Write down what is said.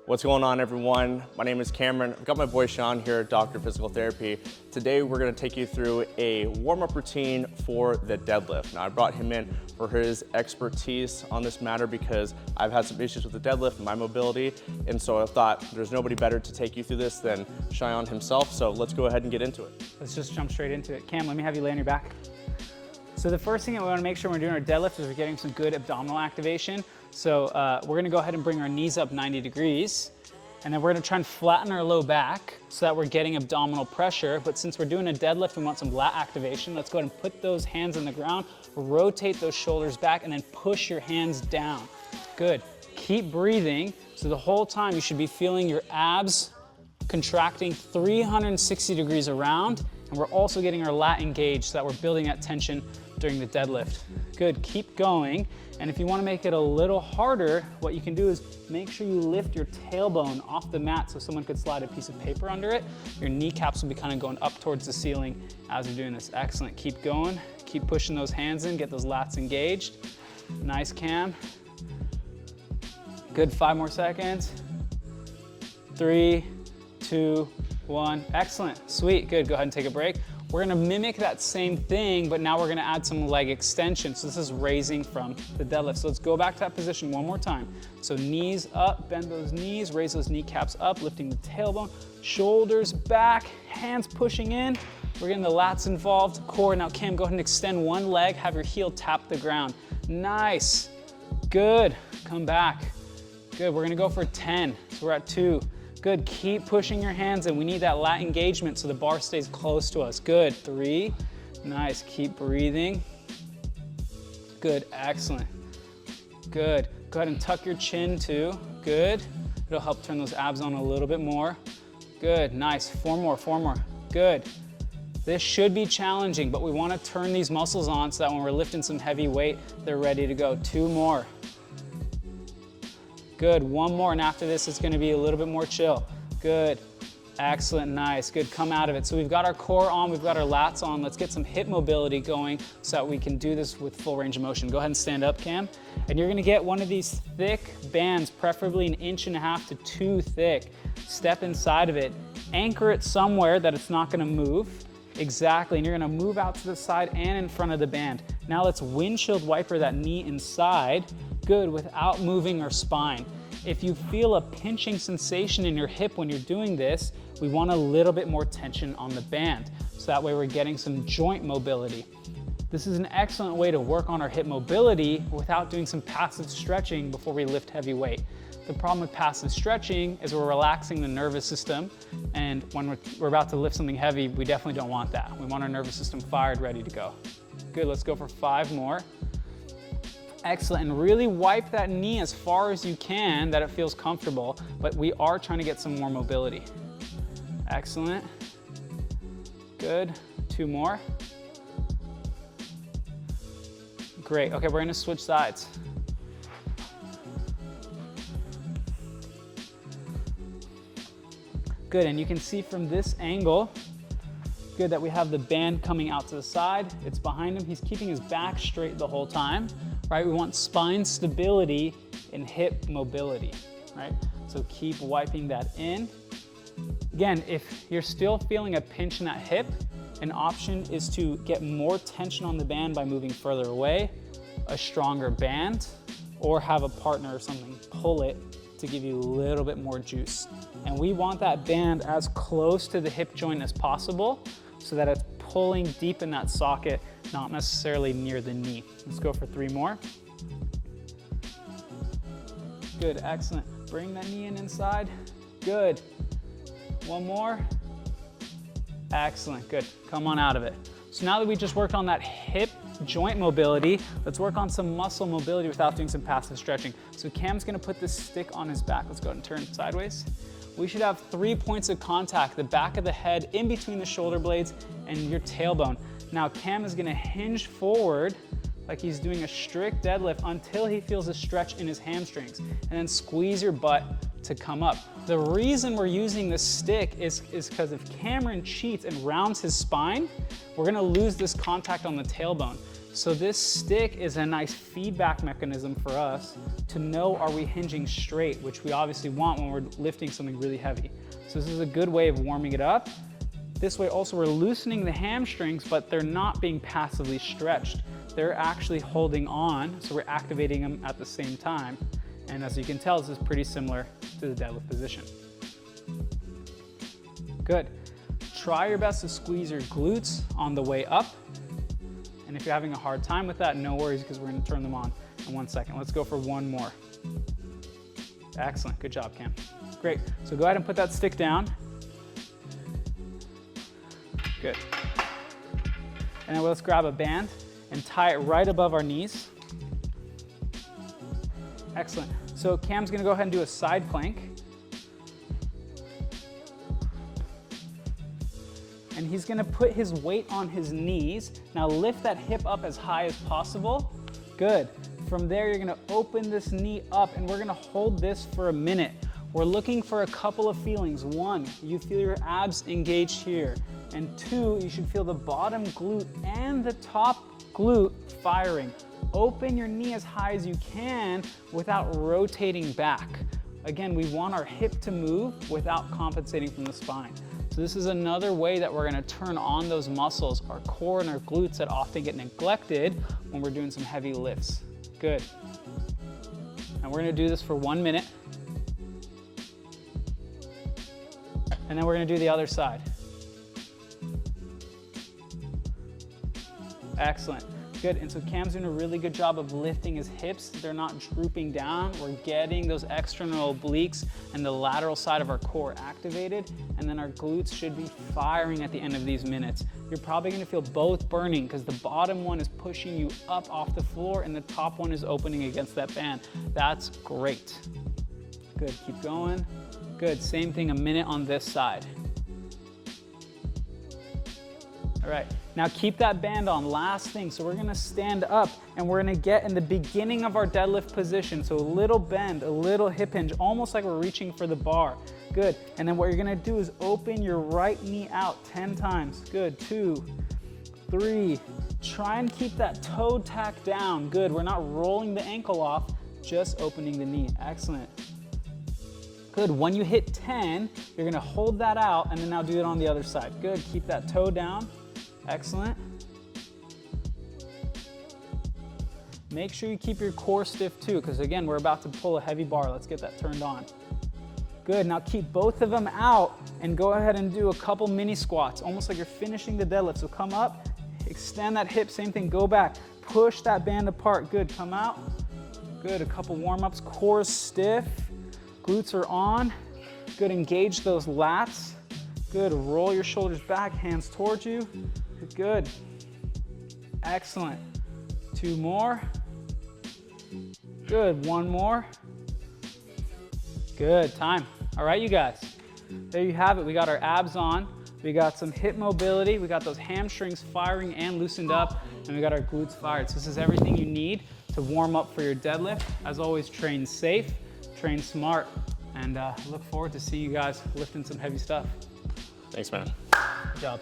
What's going on, everyone? My name is Cameron. I've got my boy Shayan here at Dr. Physical Therapy. Today we're going to take you through a warm-up routine for the deadlift. Now I brought him in for his expertise on this matter because I've had some issues with the deadlift and my mobility, and so I thought there's nobody better to take you through this than Shayan himself, so let's go ahead and get into it. Let's just jump straight into it. Cam, let me have you lay on your back. So the first thing that we want to make sure when we're doing our deadlift is we're getting some good abdominal activation. So we're going to go ahead and bring our knees up 90 degrees. And then we're going to try and flatten our low back so that we're getting abdominal pressure. But since we're doing a deadlift, we want some lat activation. Let's go ahead and put those hands on the ground, rotate those shoulders back, and then push your hands down. Good. Keep breathing. So the whole time you should be feeling your abs contracting 360 degrees around. And we're also getting our lat engaged so that we're building that tension during the deadlift. Good, keep going. And if you want to make it a little harder, what you can do is make sure you lift your tailbone off the mat so someone could slide a piece of paper under it. Your kneecaps will be kind of going up towards the ceiling as you're doing this. Excellent, keep going. Keep pushing those hands in, get those lats engaged. Nice, Cam. Good, 5 more seconds. 3, 2, 1. Excellent, sweet, good. Go ahead and take a break. We're gonna mimic that same thing, but now we're gonna add some leg extension. So this is raising from the deadlift. So let's go back to that position one more time. So knees up, bend those knees, raise those kneecaps up, lifting the tailbone, shoulders back, hands pushing in. We're getting the lats involved, core. Now Cam, go ahead and extend one leg, have your heel tap the ground. Nice, good, come back. Good, we're gonna go for 10. So we're at 2. Good, keep pushing your hands in. We need that lat engagement so the bar stays close to us. Good, 3, nice, keep breathing. Good, excellent, good. Go ahead and tuck your chin too, good. It'll help turn those abs on a little bit more. Good, nice, 4 more, good. This should be challenging, but we wanna turn these muscles on so that when we're lifting some heavy weight, they're ready to go. 2 more. Good, 1 more, and after this, it's gonna be a little bit more chill. Good, excellent, nice, good, come out of it. So we've got our core on, we've got our lats on. Let's get some hip mobility going so that we can do this with full range of motion. Go ahead and stand up, Cam. And you're gonna get one of these thick bands, preferably 1.5 to 2 inches thick. Step inside of it, anchor it somewhere that it's not gonna move. Exactly, and you're gonna move out to the side and in front of the band. Now let's windshield wiper that knee inside. Good, without moving our spine. If you feel a pinching sensation in your hip when you're doing this, we want a little bit more tension on the band. So that way we're getting some joint mobility. This is an excellent way to work on our hip mobility without doing some passive stretching before we lift heavy weight. The problem with passive stretching is we're relaxing the nervous system, and when we're about to lift something heavy, we definitely don't want that. We want our nervous system fired, ready to go. Good, let's go for 5 more. Excellent, and really wipe that knee as far as you can that it feels comfortable, but we are trying to get some more mobility. Excellent, good, 2 more. Great, okay, we're gonna switch sides. Good, and you can see from this angle, good, that we have the band coming out to the side. It's behind him, he's keeping his back straight the whole time. Right, we want spine stability and hip mobility, right? So keep wiping that in. Again, if you're still feeling a pinch in that hip, an option is to get more tension on the band by moving further away, a stronger band, or have a partner or something pull it to give you a little bit more juice. And we want that band as close to the hip joint as possible so that it's pulling deep in that socket, not necessarily near the knee. Let's go for 3 more. Good, excellent. Bring that knee in inside. Good. 1 more. Excellent, good. Come on out of it. So now that we just worked on that hip joint mobility, let's work on some muscle mobility without doing some passive stretching. So Cam's gonna put this stick on his back. Let's go ahead and turn sideways. We should have 3 points of contact, the back of the head in between the shoulder blades and your tailbone. Now Cam is gonna hinge forward like he's doing a strict deadlift until he feels a stretch in his hamstrings, and then squeeze your butt to come up. The reason we're using this stick is because if Cameron cheats and rounds his spine, we're gonna lose this contact on the tailbone. So this stick is a nice feedback mechanism for us to know, are we hinging straight, which we obviously want when we're lifting something really heavy. So this is a good way of warming it up. This way also we're loosening the hamstrings, but they're not being passively stretched. They're actually holding on, so we're activating them at the same time. And as you can tell, this is pretty similar to the deadlift position. Good. Try your best to squeeze your glutes on the way up. And if you're having a hard time with that, no worries, because we're gonna turn them on in 1 second. Let's go for one more. Excellent, good job, Cam. Great, so go ahead and put that stick down. Good. And then let's grab a band and tie it right above our knees. Excellent. So Cam's gonna go ahead and do a side plank. And he's gonna put his weight on his knees. Now lift that hip up as high as possible. Good. From there, you're gonna open this knee up and we're gonna hold this for a minute. We're looking for a couple of feelings. One, you feel your abs engaged here. And two, you should feel the bottom glute and the top glute firing. Open your knee as high as you can without rotating back. Again, we want our hip to move without compensating from the spine. So this is another way that we're gonna turn on those muscles, our core and our glutes that often get neglected when we're doing some heavy lifts. Good. And we're gonna do this for 1 minute. And then we're gonna do the other side. Excellent. Good, and so Cam's doing a really good job of lifting his hips. They're not drooping down. We're getting those external obliques and the lateral side of our core activated, and then our glutes should be firing at the end of these minutes. You're probably gonna feel both burning because the bottom one is pushing you up off the floor and the top one is opening against that band. That's great. Good, keep going. Good, same thing, a minute on this side. All right, now keep that band on, last thing. So we're gonna stand up and we're gonna get in the beginning of our deadlift position. So a little bend, a little hip hinge, almost like we're reaching for the bar. Good, and then what you're gonna do is open your right knee out 10 times. Good, 2, 3. Try and keep that toe tack down. Good, we're not rolling the ankle off, just opening the knee. Excellent. Good, when you hit 10, you're gonna hold that out and then now do it on the other side. Good, keep that toe down. Excellent. Make sure you keep your core stiff too, because again, we're about to pull a heavy bar. Let's get that turned on. Good, now keep both of them out and go ahead and do a couple mini squats, almost like you're finishing the deadlift. So come up, extend that hip, same thing, go back, push that band apart. Good, come out. Good, a couple warm-ups, core stiff, glutes are on. Good, engage those lats. Good, roll your shoulders back, hands towards you. Good, excellent. 2 more. Good, 1 more. Good, time. All right, you guys, there you have it. We got our abs on, we got some hip mobility, we got those hamstrings firing and loosened up, and we got our glutes fired. So this is everything you need to warm up for your deadlift. As always, train safe, train smart, and look forward to see you guys lifting some heavy stuff. Thanks, man. Good job.